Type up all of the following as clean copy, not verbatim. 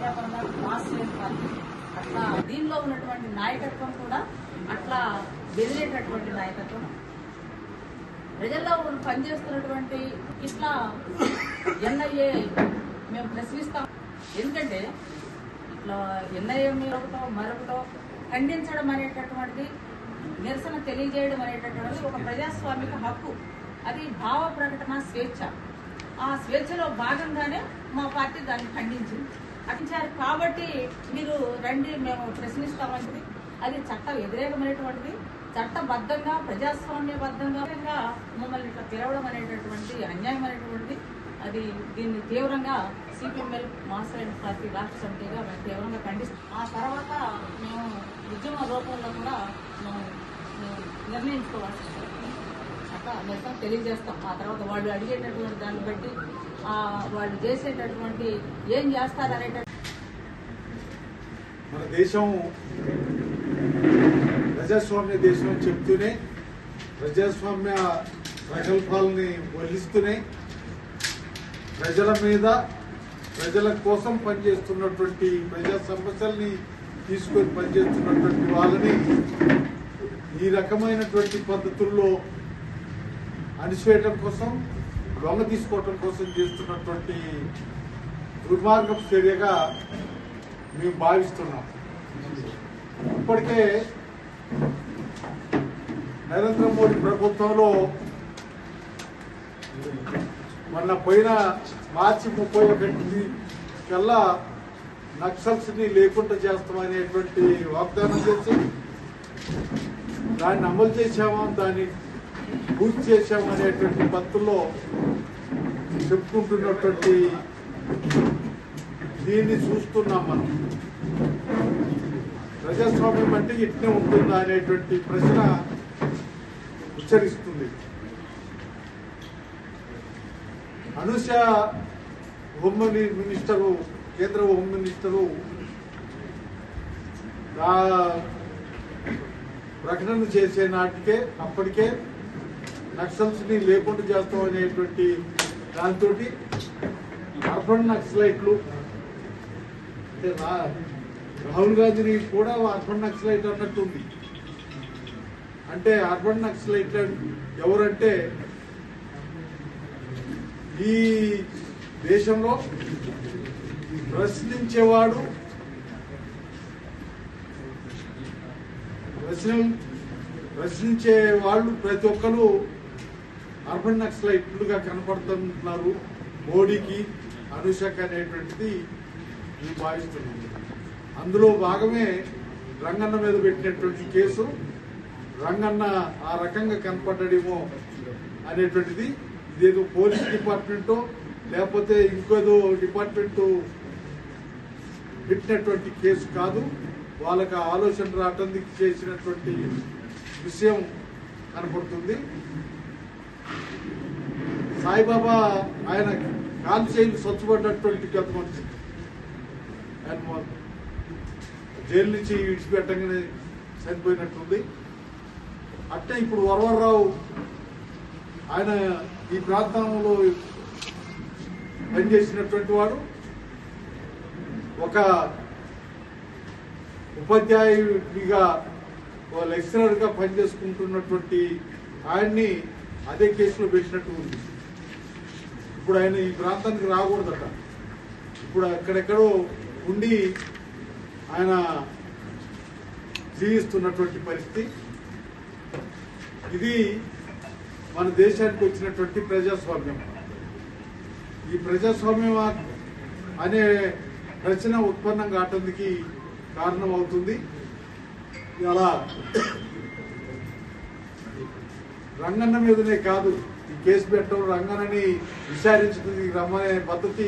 ప్రజాపరంగా Marxist party అట్లా దీనిలో ఉన్నటువంటి నాయకత్వం కూడా అట్లా బెదిరేటటువంటి నాయకత్వం. ప్రజల్లో పనిచేస్తున్నటువంటి ఇట్లా ఎన్ఐఏ మేము ప్రశ్నిస్తాం. ఎందుకంటే ఇట్లా ఎన్ఐఏ మరొకటో ఖండించడం అనేటటువంటిది, నిరసన తెలియజేయడం అనేటటువంటిది ఒక ప్రజాస్వామిక హక్కు. అది భావ ప్రకటన స్వేచ్ఛ. ఆ స్వేచ్ఛలో భాగంగానే మా పార్టీ దాన్ని ఖండించింది. ఖండించారు కాబట్టి మీరు రండి మేము ప్రశ్నిస్తామంటుంది. అది చట్ట వ్యతిరేకమైనటువంటిది, చట్టబద్ధంగా ప్రజాస్వామ్యబద్ధంగా మమ్మల్ని ఇట్లా పిలవడం అనేటటువంటి అన్యాయం అనేటువంటిది. అది దీన్ని తీవ్రంగా సిపిఎంఎల్ మార్క్సిస్ట్ పార్టీ రాష్ట్ర సమితిగా మేము తీవ్రంగా ఖండిస్తాం. ఆ తర్వాత మేము ఉద్యమ రూపంలో కూడా మేము నిర్ణయించుకోవాల్సి అట్లా నిరసన తెలియజేస్తాం. ఆ తర్వాత వాళ్ళు అడిగేటటువంటి దాన్ని బట్టి వాళ్ళు చేసేటటువంటి ఏం చేస్తారు అనేటటువంటి. మన దేశం ప్రజాస్వామ్య దేశం అని చెప్తూనే ప్రజాస్వామ్య ప్రకల్పాలని వల్లిస్తూనే ప్రజల మీద ప్రజల కోసం పనిచేస్తున్నటువంటి ప్రజా సమస్యల్ని తీసుకొని పనిచేస్తున్నటువంటి వాళ్ళని ఈ రకమైనటువంటి పద్ధతుల్లో అణిచివేయటం కోసం, లొంగ తీసుకోవటం కోసం చేస్తున్నటువంటి దుర్మార్గపు చర్యగా మేము భావిస్తున్నాం. ఇప్పటికే నరేంద్ర మోడీ ప్రభుత్వంలో మొన్న పోయిన మార్చి 31 కల్లా నక్సల్స్ని లేకుండా చేస్తామనేటువంటి వాగ్దానం చేసి దాన్ని అమలు చేశామా, దాన్ని పూర్తి చేశాము అనేటువంటి పద్ధతుల్లో చెప్పుకుంటున్నటువంటి దీన్ని చూస్తున్నాం. మనం ప్రజాస్వామ్యం అంటే ఇట్నే ఉంటుందా అనేటువంటి ప్రశ్న ఉచ్చరిస్తుంది. అనుష హోమ్ మినిస్టరు, కేంద్ర హోమ్ మినిస్టరు ప్రకటన చేసే నాటికే అప్పటికే నక్సల్స్ని లేకుండా చేస్తాం అనేటువంటి దాంతో అర్బన్ నక్సలైట్లు అంటే రాహుల్ గాంధీని కూడా అర్బన్ నక్సలైట్ అన్నట్టుంది. అంటే అర్బన్ నక్సలైట్ ఎవరంటే ఈ దేశంలో ప్రశ్నించేవాడు, ప్రశ్నించే వాళ్ళు ప్రతి ఒక్కరు అర్బన్ నక్సలైట్లుగా కనపడుతున్నారు మోడీకి, అనుషక్ అనేటువంటిది మేము భావిస్తున్నాం. అందులో భాగమే రంగన్న మీద పెట్టినటువంటి కేసు. రంగన్న ఆ రకంగా కనపడ్డాడేమో అనేటువంటిది, ఇదేదో పోలీస్ డిపార్ట్మెంటో లేకపోతే ఇంకేదో డిపార్ట్మెంటు పెట్టినటువంటి కేసు కాదు. వాళ్ళకి ఆలోచన రావడానికి చేసినటువంటి విషయం కనపడుతుంది. సాయిబాబా ఆయన కాలు చేయి స్వచ్ఛపడ్డటువంటి గత మనిషి, ఆయన జైలు నుంచి విడిచిపెట్టగానే చనిపోయినట్టుంది. అట్టే ఇప్పుడు వరవరరావు ఆయన ఈ ప్రాంతంలో పనిచేసినటువంటి వాడు, ఒక ఉపాధ్యాయుడిగా, ఒక లెక్చరర్గా పనిచేసుకుంటున్నటువంటి ఆయన్ని అదే కేసులో పెట్టినట్టు ఉంది. ఇప్పుడు ఆయన ఈ ప్రాంతానికి రాకూడదట. ఇప్పుడు అక్కడెక్కడో ఉండి ఆయన జీవిస్తున్నటువంటి పరిస్థితి. ఇది మన దేశానికి వచ్చినటువంటి ప్రజాస్వామ్యం. ఈ ప్రజాస్వామ్యం అనే రచన ఉత్పన్నం కావటానికి కారణం అవుతుంది. అలా రంగన్న మీదనే కాదు ఈ కేసు పెట్టడం, రంగన్నని విచారించుకుని రమ్మనే పద్ధతి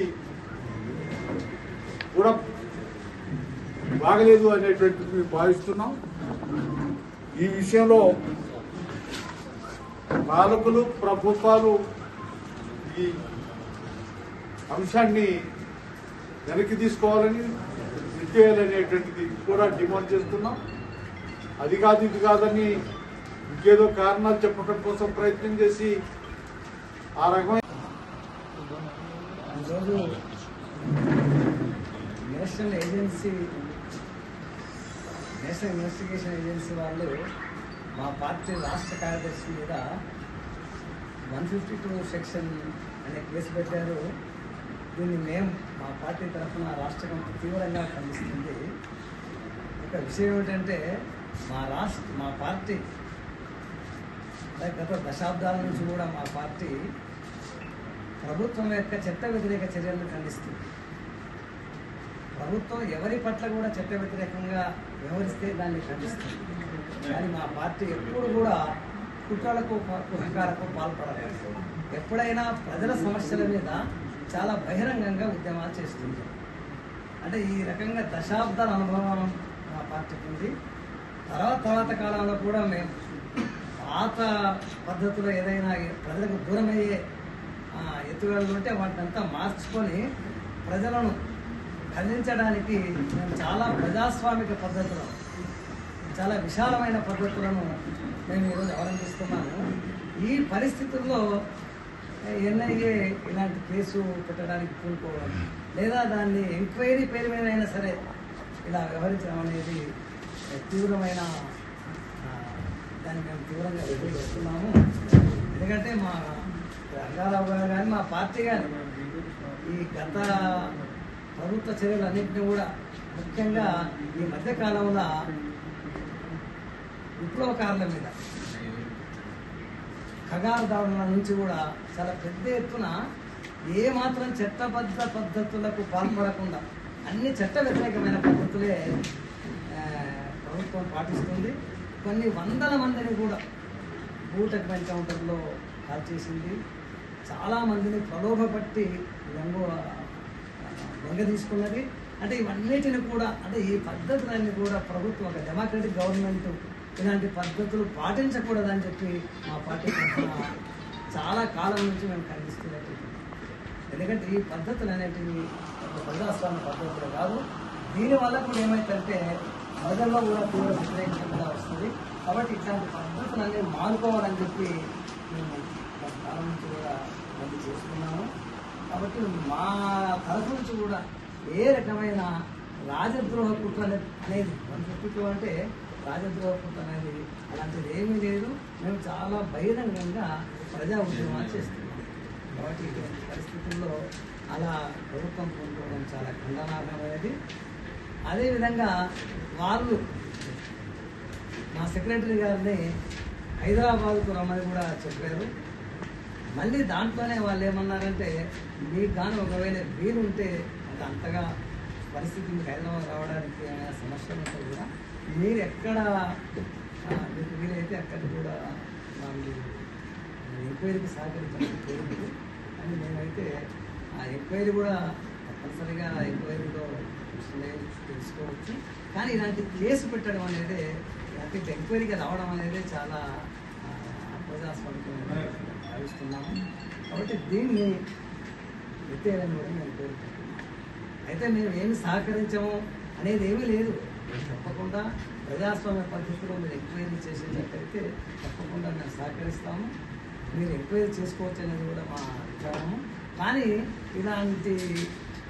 కూడా బాగలేదు అనేటువంటిది మేము భావిస్తున్నాం. ఈ విషయంలో పాలకులు, ప్రభుత్వాలు ఈ అంశాన్ని వెనక్కి తీసుకోవాలని, ఎత్తేయాలనేటువంటిది కూడా డిమాండ్ చేస్తున్నాం. అది కాదు ఇది కాదని ఇంకేదో కారణాలు చెప్పడం కోసం ప్రయత్నం చేసి ఆ రకమైన నేషనల్ ఇన్వెస్టిగేషన్ ఏజెన్సీ వాళ్ళు మా పార్టీ రాష్ట్ర కార్యదర్శి మీద 152 సెక్షన్ అనే కేసు పెట్టారు. దీన్ని మేము మా పార్టీ తరఫున రాష్ట్ర కమిటీ తీవ్రంగా ఖండిస్తుంది. ఒక విషయం ఏమిటంటే మా పార్టీ గత దశాబ్దాల నుంచి కూడా మా పార్టీ ప్రభుత్వం యొక్క చట్ట వ్యతిరేక చర్యలను ఖండిస్తుంది. ప్రభుత్వం ఎవరి పట్ల కూడా చట్ట వ్యతిరేకంగా వ్యవహరిస్తే దాన్ని ఖండిస్తుంది. కానీ మా పార్టీ ఎప్పుడు కూడా కుట్రలకు కుహకాలకు పాల్పడలేదు. ఎప్పుడైనా ప్రజల సమస్యల మీద చాలా బహిరంగంగా ఉద్యమాలు చేస్తుంది. అంటే ఈ రకంగా దశాబ్దాల అనుభవం మా పార్టీకి ఉంది. తర్వాత కాలంలో కూడా మేము పాత పద్ధతిలో ఏదైనా ప్రజలకు దూరమయ్యే ఎత్తుగడలు ఉంటే వాటినంతా మార్చుకొని ప్రజలను కదిలించడానికి మేము చాలా ప్రజాస్వామిక పద్ధతులను, చాలా విశాలమైన పద్ధతులను మేము ఈరోజు అవలంబిస్తున్నాము. ఈ పరిస్థితుల్లో ఎన్ఐఏ ఇలాంటి కేసు పెట్టడానికి పూనుకోవడం లేదా దాన్ని ఎంక్వైరీ పేరు మీద అయినా సరే ఇలా వ్యవహరించడం అనేది తీవ్రమైన దాన్ని మేము తీవ్రంగా వ్యతిరేకిస్తున్నాము. ఎందుకంటే మా రంగారావు గారు కానీ మా పార్టీ కానీ ఈ గత ప్రభుత్వ చర్యలన్నింటినీ కూడా ముఖ్యంగా ఈ మధ్యకాలంలో విప్లవకారుల మీద ఖగారు దాడుల నుంచి కూడా చాలా పెద్ద ఎత్తున ఏమాత్రం చట్టబద్ధ పద్ధతులకు పాల్పడకుండా అన్ని చట్ట వ్యతిరేకమైన పద్ధతులే ప్రభుత్వం పాటిస్తుంది. కొన్ని వందల మందిని కూడా బూటక్ ఎన్కౌంటర్లో కాల్ చేసింది. చాలామందిని ప్రలోభపట్టి లొంగ తీసుకున్నది. అంటే ఇవన్నిటిని కూడా అంటే ఈ పద్ధతులన్నీ కూడా ప్రభుత్వం ఒక డెమోక్రటిక్ గవర్నమెంట్ ఇలాంటి పద్ధతులు పాటించకూడదని చెప్పి మా పార్టీ చాలా కాలం నుంచి మేము ఖండిస్తున్నట్టు. ఎందుకంటే ఈ పద్ధతులు అనేటివి ప్రజాస్వామ్య పద్ధతులు కాదు. దీనివల్ల కూడా ఏమైందంటే ప్రజల్లో కూడా తీవ్ర వ్యతిరేకంగా వస్తుంది. కాబట్టి ఇట్లాంటి పద్ధతులన్నీ మానుకోవాలని చెప్పి మేము కాలం నుంచి కూడా అది చేసుకున్నాము. కాబట్టి మా తరఫు నుంచి కూడా ఏ రకమైన రాజద్రోహ కుట్ర అనేది 152 అంటే రాజద్రోహ కుట్ర అనేది అలాంటిది ఏమీ లేదు. మేము చాలా బహిరంగంగా ప్రజా ఉద్యమాలు చేస్తున్నాం. కాబట్టి ఇటువంటి పరిస్థితుల్లో అలా ప్రభుత్వం పొందుకోవడం చాలా ఖండనార్హమైనది. అదేవిధంగా వాళ్ళు మా సెక్రటరీ గారిని హైదరాబాద్కు రమ్మని కూడా చెప్పారు. మళ్ళీ దాంట్లోనే వాళ్ళు ఏమన్నారంటే మీకు కానీ ఒకవేళ వీలు ఉంటే అంటే అంతగా పరిస్థితి మీకు హైదరాబాద్ రావడానికి ఏమైనా సమస్యలు ఉంటే కూడా మీరు ఎక్కడ మీకు వీలైతే అక్కడ కూడా వాళ్ళు ఎంక్వైరీకి సహకరించాలని కోరుకుంటూ అని మేమైతే ఆ ఎంక్వైరీ కూడా తప్పనిసరిగా ఎంక్వైరీలో తెలుసుకోవచ్చు. కానీ ఇలాంటి కేసు పెట్టడం అనేది ఇలాంటి ఎంక్వైరీగా రావడం అనేది చాలా అప్రజాస్వామికంగా భావిస్తున్నాము. కాబట్టి దీన్ని ఎత్తేయాలని కూడా మేము కోరుకుంటున్నాం. అయితే మేము ఏమి సహకరించాము అనేది ఏమీ లేదు. తప్పకుండా ప్రజాస్వామ్య పద్ధతిలో మీరు ఎంక్వైరీ చేసేటట్టయితే తప్పకుండా మేము సహకరిస్తాము. మీరు ఎంక్వైరీ చేసుకోవచ్చు అనేది కూడా మా విచారము. కానీ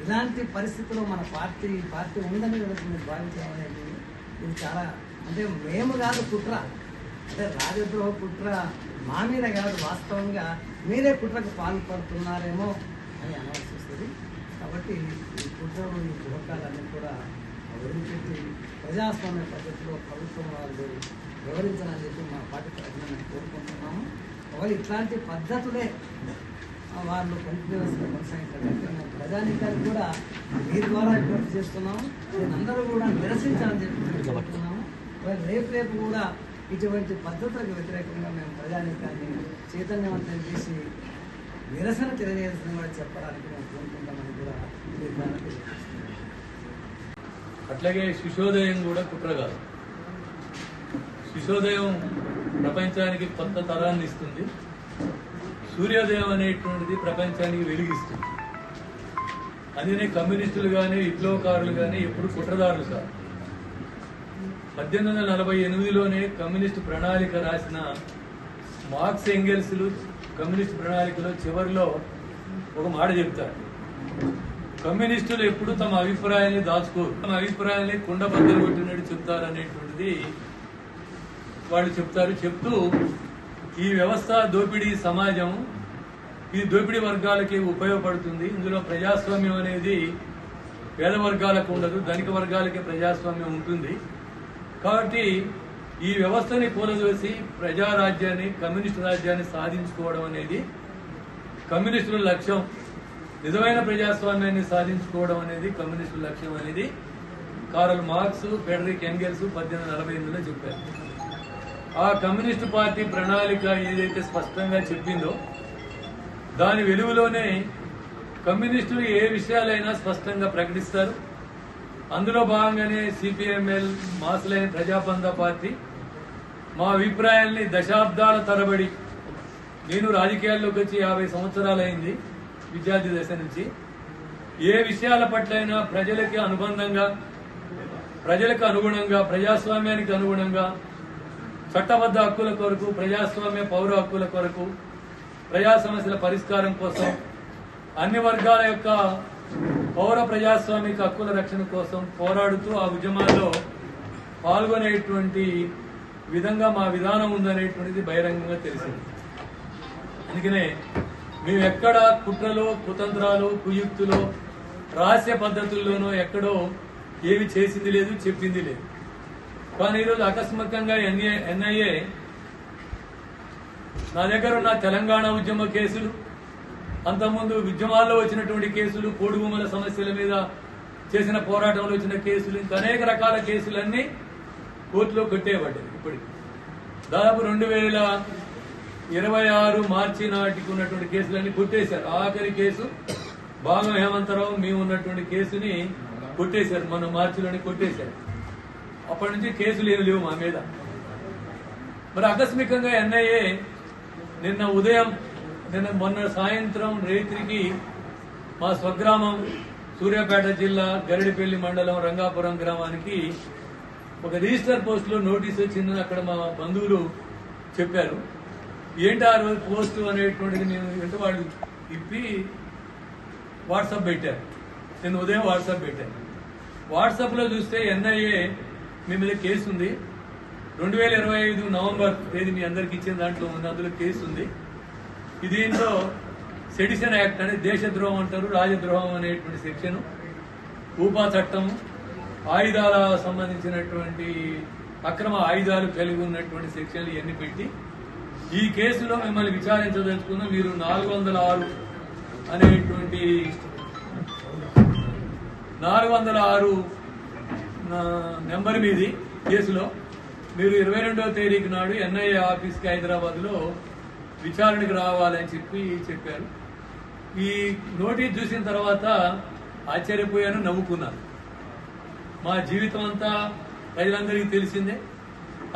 ఇలాంటి పరిస్థితుల్లో మన పార్టీ ఉందని మీరు భావించడం అనేది ఇది చాలా అంటే మేము కాదు కుట్ర, అంటే రాజద్రోహ కుట్ర మా మీద కాదు, వాస్తవంగా మీరే కుట్రకు పాల్పడుతున్నారేమో అని అనవలసి వస్తుంది. కాబట్టి ఈ కుట్రలు ఈ ద్రోహకాలన్నీ కూడా వదిలిపెట్టి ప్రజాస్వామ్య పద్ధతిలో ప్రభుత్వం వాళ్ళు వివరించాలని చెప్పి మా పార్టీ తరఫున మేము కోరుకుంటున్నాము. వాళ్ళు ఇట్లాంటి పద్ధతులే వాళ్ళు కంటిన్యూస్గా కొనసాగించాలంటే మేము ప్రజానీకానికి కూడా మీ ద్వారా విజ్ఞప్తి చేస్తున్నాము. దీన్ని అందరూ కూడా నిరసించాలని చెప్పి కోరుతున్నాము. రేపు కూడా ఇటువంటి పద్ధతులకు వ్యతిరేకంగా మేము ప్రజానీకాన్ని చైతన్యవంతం చేసి నిరసన తెలియజేయాల్సింది కూడా చెప్పడానికి మేము కోరుకుంటామని కూడా అట్లాగే శిశోదయం కూడా కుట్ర కాదు. శిశోదయం ప్రపంచానికి కొత్త తరాన్ని ఇస్తుంది. సూర్యోదయం అనేటువంటిది ప్రపంచానికి వెలిగిస్తుంది. అందుకనే కమ్యూనిస్టులు కానీ విప్లవకారులు కానీ ఎప్పుడు కుట్రదారులు కాదు. 1848లోనే కమ్యూనిస్టు ప్రణాళిక రాసిన మార్క్స్ ఎంగెల్స్లు కమ్యూనిస్ట్ ప్రణాళికలో చివరిలో ఒక మాట చెప్తారు. కమ్యూనిస్టులు ఎప్పుడు తమ అభిప్రాయాన్ని దాచుకోరు, తమ అభిప్రాయాన్ని కుండబద్దలు కొట్టినట్టు చెప్తారు అనేటువంటిది వాళ్ళు చెప్తారు. చెప్తూ ఈ వ్యవస్థ దోపిడీ సమాజం, ఈ దోపిడీ వర్గాలకి ఉపయోగపడుతుంది, ఇందులో ప్రజాస్వామ్యం అనేది పేద వర్గాలకు ఉండదు, ధనిక వర్గాలకి ప్రజాస్వామ్యం ఉంటుంది. కాబట్టి ఈ వ్యవస్థని కూలదోసి ప్రజారాజ్యాన్ని, కమ్యూనిస్టు రాజ్యాన్ని సాధించుకోవడం అనేది కమ్యూనిస్టుల లక్ష్యం. నిజమైన ప్రజాస్వామ్యాన్ని సాధించుకోవడం అనేది కమ్యూనిస్టుల లక్ష్యం అనేది కార్ల్ మార్క్స్, ఫ్రెడరిక్ ఎంగెల్స్ 1848లో చెప్పారు. ఆ కమ్యూనిస్టు పార్టీ ప్రణాళిక ఏదైతే స్పష్టంగా చెప్పిందో దాని వెలుగులోనే కమ్యూనిస్టులు ఏ విషయాలైనా స్పష్టంగా ప్రకటిస్తారు. అందులో భాగంగానే సిపిఎంఎల్, మాసులైన ప్రజాబంధ పార్టీ మా అభిప్రాయాల్ని దశాబ్దాల తరబడి, నేను రాజకీయాల్లోకి వచ్చి 50 సంవత్సరాలైంది విద్యార్థి దశ నుంచి, ఏ విషయాల పట్లైనా ప్రజలకి అనుబంధంగా, ప్రజలకు అనుగుణంగా, ప్రజాస్వామ్యానికి అనుగుణంగా, చట్టబద్ధ హక్కుల కొరకు, ప్రజాస్వామ్య పౌర హక్కుల కొరకు, ప్రజా సమస్యల పరిష్కారం కోసం, అన్ని వర్గాల యొక్క పౌర ప్రజాస్వామిక హక్కుల రక్షణ కోసం పోరాడుతూ ఆ ఉద్యమాల్లో పాల్గొనేటువంటి విధంగా మా విధానం ఉందనేటువంటిది బహిరంగంగా తెలిసింది. అందుకనే మేము ఎక్కడ కుట్రలో, కుతంత్రాలు, కుయుక్తులో, రహస్య పద్ధతుల్లోనో ఎక్కడో ఏమి చేసింది లేదు, చెప్పింది లేదు. కానీ ఈరోజు ఆకస్మికంగా ఎన్ఐఏ నా దగ్గర ఉన్న తెలంగాణ ఉద్యమ కేసులు, అంతకుముందు ఉద్యమాల్లో వచ్చినటువంటి కేసులు, పోడు భూముల సమస్యల మీద చేసిన పోరాటంలో వచ్చిన కేసులు, ఇంకా అనేక రకాల కేసులన్నీ కోర్టులో కొట్టేయబడ్డాయి. ఇప్పటికి దాదాపు 2026 మార్చి నాటికి ఉన్నటువంటి కేసులన్నీ కొట్టేశారు. ఆఖరి కేసు భాగం హేమంతరావు మేము ఉన్నటువంటి కేసుని కొట్టేశారు, మన మార్చిలోనే కొట్టేశారు. అప్పటి నుంచి కేసులు ఏమి లేవు మా మీద. మరి ఆకస్మికంగా ఎన్ఐఏ మొన్న సాయంత్రం రేత్రికి మా స్వగ్రామం సూర్యాపేట జిల్లా గరిడిపల్లి మండలం రంగాపురం గ్రామానికి ఒక రిజిస్టర్ పోస్టులో నోటీస్ వచ్చిందని అక్కడ మా బంధువులు చెప్పారు. ఏంటి ఆ రోజు పోస్టు అనేటువంటిది నేను అంటే వాళ్ళు ఇప్పి వాట్సాప్ పెట్టారు. నేను ఉదయం వాట్సాప్ పెట్టాను. వాట్సాప్లో చూస్తే ఎన్ఐఏ మీ మీద కేసు ఉంది, 2025 నవంబర్ తేదీ మీ అందరికి ఇచ్చిన దాంట్లో ఉంది, అందులో కేసు ఉంది. దీంట్లో సెడిషన్ యాక్ట్ అనే దేశద్రోహం అంటారు, రాజద్రోహం అనేటువంటి సెక్షన్, ఊపా చట్టం, ఆయుధాల సంబంధించినటువంటి అక్రమ ఆయుధాలు కలిగి ఉన్నటువంటి సెక్షన్లు ఇవన్నీ పెట్టి ఈ కేసులో మిమ్మల్ని విచారించదలుచుకున్న మీరు 406 అనేటువంటి 406 నెంబర్ మీది కేసులో మీరు 22వ తేదీకి నాడు ఎన్ఐఏ ఆఫీస్కి హైదరాబాద్లో విచారణకు రావాలని చెప్పారు. ఈ నోటీస్ చూసిన తర్వాత ఆశ్చర్యపోయాను, నవ్వుకున్నాను. మా జీవితం అంతా ప్రజలందరికీ తెలిసిందే.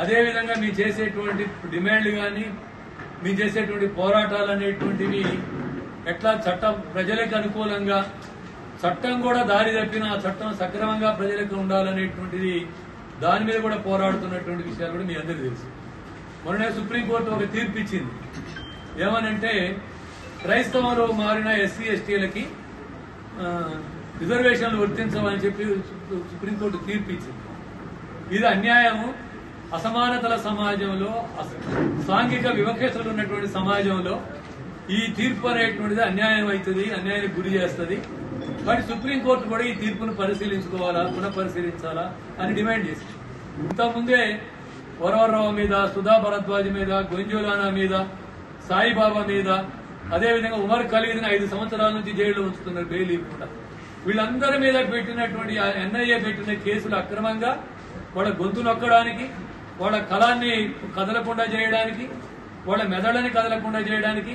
అదేవిధంగా మీ చేసేటువంటి డిమాండ్లు కానీ, మీ చేసేటువంటి పోరాటాలు అనేటువంటివి ఎట్లా ప్రజలకు అనుకూలంగా, చట్టం కూడా దారి తప్పిన ఆ చట్టం సక్రమంగా ప్రజలకు ఉండాలనేటువంటిది దాని మీద కూడా పోరాడుతున్నటువంటి విషయాలు కూడా మీ అందరికీ తెలుసు. మొన్ననే సుప్రీంకోర్టు ఒక తీర్పు ఇచ్చింది. ఏమనంటే క్రైస్తవంలో మారిన ఎస్సీ ఎస్టీలకి రిజర్వేషన్లు వర్తించమని చెప్పి సుప్రీంకోర్టు తీర్పు ఇచ్చింది. ఇది అన్యాయము. అసమానతల సమాజంలో, సాంఘిక వివక్షతలు ఉన్నటువంటి సమాజంలో ఈ తీర్పు అనేటువంటిది అన్యాయం అవుతుంది, అన్యాయానికి గురి చేస్తుంది. కానీ సుప్రీంకోర్టు కూడా ఈ తీర్పును పరిశీలించుకోవాలా, పునఃపరిశీలించాలా అని డిమాండ్ చేసింది. ఇంతకుముందే వరవరరావు మీద, సుధా భరద్వాజ్ మీద, గొంజులానా మీద, సాయిబాబా మీద, అదేవిధంగా ఉమర్ ఖలీద్ని 5 సంవత్సరాల నుంచి జైల్లో ఉంచుతున్నారు బెయిల్ ఇవ్వకుండా. వీళ్ళందరి మీద పెట్టినటువంటి ఎన్ఐఏ పెట్టిన కేసులు అక్రమంగా వాళ్ళ గొంతు నొక్కడానికి, వాళ్ళ కళాన్ని కదలకుండా చేయడానికి, వాళ్ళ మెదడుని కదలకుండా చేయడానికి,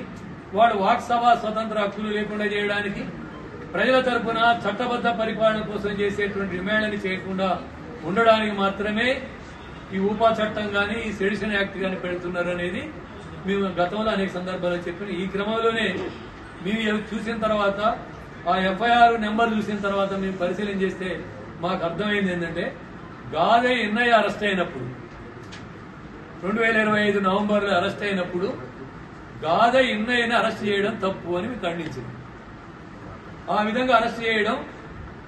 వాళ్ళ వాక్సభ స్వతంత్ర హక్కులు లేకుండా చేయడానికి, ప్రజల తరఫున చట్టబద్ధ పరిపాలన కోసం చేసేటువంటి డిమాండ్లని చేయకుండా ఉండడానికి మాత్రమే ఈ ఊపా చట్టం కానీ, ఈ సెడిషన్ యాక్ట్ కానీ పెడుతున్నారు అనేది మేము గతంలో అనేక సందర్భాల్లో చెప్పిన. ఈ క్రమంలోనే మేము చూసిన తర్వాత, ఆ ఎఫ్ఐఆర్ నెంబర్ చూసిన తర్వాత మేము పరిశీలన చేస్తే మాకు అర్థమైంది ఏంటంటే, గాదే ఎన్ఐఏ అరెస్ట్ అయినప్పుడు 2025 నవంబర్లో అరెస్ట్ అయినప్పుడు గాదే ఎన్ఐఏని అరెస్ట్ చేయడం తప్పు అని మేము ఖండించింది. ఆ విధంగా అరెస్ట్ చేయడం,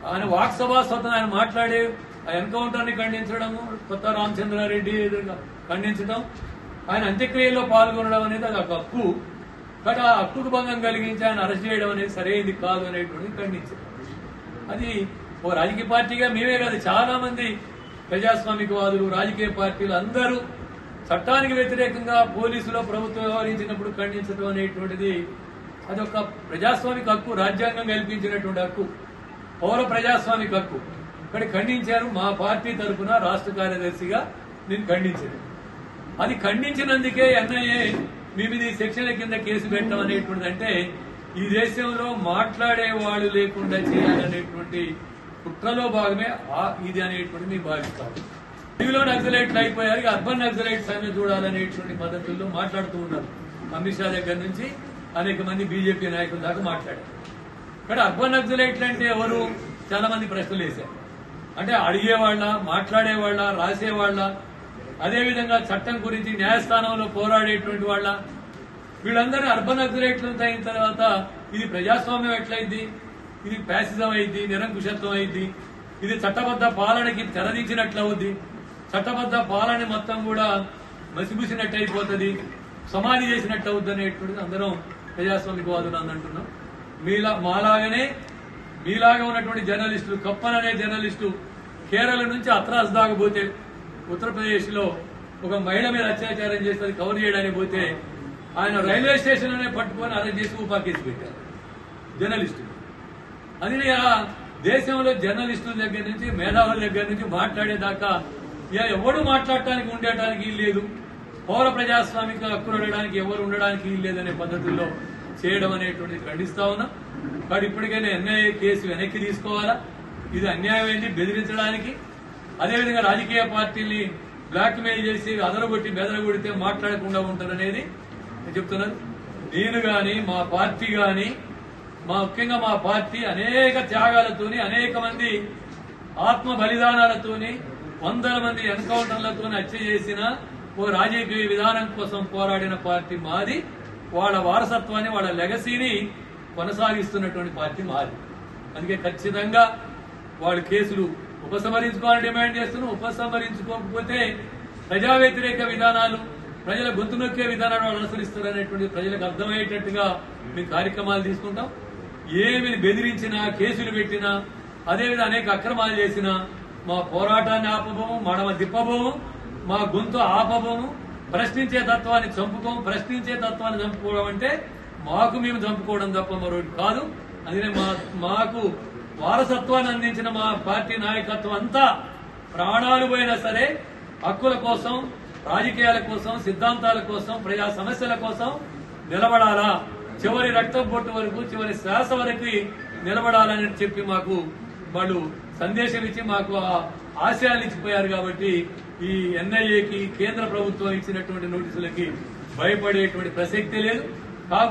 ఆయన వాక్సభా స్వతం ఆయన మాట్లాడే ఆ ఎన్కౌంటర్ ని ఖండించడము, కొత్త రామచంద్రారెడ్డి ఖండించడం, ఆయన అంత్యక్రియల్లో పాల్గొనడం అనేది అది ఒక హక్కు. బట్ ఆ హక్కుకు భంగం కలిగించి ఆయన అరెస్ట్ చేయడం అనేది సరైనది కాదు అనేటువంటిది ఖండించారు. అది ఓ రాజకీయ పార్టీగా మేమే కాదు, చాలా మంది ప్రజాస్వామికవాదులు, రాజకీయ పార్టీలు అందరూ చట్టానికి వ్యతిరేకంగా పోలీసులో ప్రభుత్వం వ్యవహరించినప్పుడు ఖండించడం అనేటువంటిది అది ఒక ప్రజాస్వామిక హక్కు, రాజ్యాంగం కల్పించినటువంటి హక్కు, పౌర ప్రజాస్వామిక హక్కు. ఇక్కడ ఖండించారు. మా పార్టీ తరఫున రాష్ట్ర కార్యదర్శిగా నేను ఖండించాను. అది ఖండించినందుకే ఎన్ఐఏ మీ మీద ఈ సెక్షన్ల కింద కేసు పెట్టడం అనేటువంటిది, అంటే ఈ దేశంలో మాట్లాడేవాళ్ళు లేకుండా చేయాలనేటువంటి కుట్రలో భాగమే ఇది అనేటువంటి మేము భావిస్తాము. టీవీలో నక్సలైట్లు అయిపోయారు, అర్బన్ నక్సలైట్స్ అని చూడాలనేటువంటి పద్ధతుల్లో మాట్లాడుతూ ఉన్నారు. అమిత్ షా దగ్గర నుంచి అనేక మంది బీజేపీ నాయకుల దాకా మాట్లాడారు. ఇక్కడ అర్బన్ నక్సలైట్లు అంటే ఎవరు? చాలా మంది ప్రశ్నలు వేశారు. అంటే అడిగేవాళ్ళ, మాట్లాడేవాళ్ళ, రాసేవాళ్ళ, అదేవిధంగా చట్టం గురించి న్యాయస్థానంలో పోరాడేటువంటి వాళ్ళ, వీళ్ళందరూ అర్బన్ నక్సలైట్లు అయిన తర్వాత ఇది ప్రజాస్వామ్యం ఎట్లయింది? ఇది ఫ్యాసిజం అయింది, నిరంకుశత్వం అయింది, ఇది చట్టబద్ధ పాలనకి తెరదించినట్లు అవుద్ది, చట్టబద్ధ పాలన మొత్తం కూడా మసిబూసినట్టు అయిపోతుంది, సమాధి చేసినట్టు అవుద్ది అనేటువంటిది అందరం ప్రజాస్వామికవాదులు అని అంటున్నాం. మీలాగా ఉన్నటువంటి జర్నలిస్టులు, కప్పన్ అనే జర్నలిస్టు కేరళ నుంచి అత్రాస్ దాకా పోతే, ఉత్తరప్రదేశ్ లో ఒక మహిళ మీద అత్యాచారం చేస్తే అది కవర్ చేయడానికి పోతే ఆయన రైల్వే స్టేషన్ లోనే పట్టుకొని అరెస్ట్ చేసి ఉపాకేసి పెట్టారు జర్నలిస్టులు. అది దేశంలో జర్నలిస్టుల దగ్గర నుంచి, మేధావుల దగ్గర నుంచి మాట్లాడేదాకా ఎవడు మాట్లాడటానికి ఉండటానికి లేదు, పౌర ప్రజాస్వామిక హక్కులు ఉండడానికి ఎవరు ఉండడానికి లేదనే పద్ధతుల్లో చేయడం అనేటువంటిది ఖండిస్తా ఉన్నాం. కాబట్టి ఇప్పటికైనా ఎన్ఐఏ కేసు వెనక్కి తీసుకోవాలా? ఇది అన్యాయమైంది, బెదిరించడానికి. అదేవిధంగా రాజకీయ పార్టీని బ్లాక్ మెయిల్ చేసి అదరగొట్టి బెదరగొడితే మాట్లాడకుండా ఉంటారనేది నేను చెప్తున్నాను. నేను గాని, మా పార్టీ గాని, ముఖ్యంగా మా పార్టీ అనేక త్యాగాలతోని, అనేక మంది ఆత్మ బలిదానాలతోని, వందల మంది ఎన్కౌంటర్లతో హత్య చేసిన ఓ రాజకీయ విధానం కోసం పోరాడిన పార్టీ మాది. వాళ్ళ వారసత్వాన్ని, వాళ్ళ లెగసీని కొనసాగిస్తున్నటువంటి పార్టీ మాది. అందుకే ఖచ్చితంగా వాళ్ళు కేసులు ఉపసంహరించుకోవాలని డిమాండ్ చేస్తున్నాం. ఉపసంహరించుకోకపోతే ప్రజా వ్యతిరేక విధానాలు, ప్రజల గొంతు నొక్కే విధానాలు వాళ్ళు అనుసరిస్తారనేటువంటి ప్రజలకు అర్థమయ్యేటట్టుగా మేము కార్యక్రమాలు తీసుకుంటాం. ఏమి బెదిరించినా, కేసులు పెట్టినా, అదేవిధంగా అనేక అక్రమాలు చేసినా మా పోరాటాన్ని ఆపబోము, మడమ తిప్పబోము, మా గొంతు ఆపబోము. ప్రశ్నించే తత్వాన్ని చంపుకోము. ప్రశ్నించే తత్వాన్ని చంపుకోవడం అంటే మాకు మేము చంపుకోవడం తప్ప మరొకటి కాదు. అందుకనే మాకు వారసత్వాన్ని అందించిన మా పార్టీ నాయకత్వం అంతా ప్రాణాలు పోయినా సరే హక్కుల కోసం, రాజకీయాల కోసం, సిద్ధాంతాల కోసం, ప్రజా సమస్యల కోసం నిలబడాలా, చివరి రక్తం బొట్టు వరకు, చివరి శ్వాస వరకు నిలబడాలని చెప్పి మాకు వాళ్ళు సందేశం ఇచ్చి మాకు ఆశయాలు ఇచ్చిపోయారు. కాబట్టి ఈ ఎన్ఐఏకి కేంద్ర ప్రభుత్వం ఇచ్చినటువంటి నోటీసులకి భయపడేటువంటి ప్రసక్తి లేదు.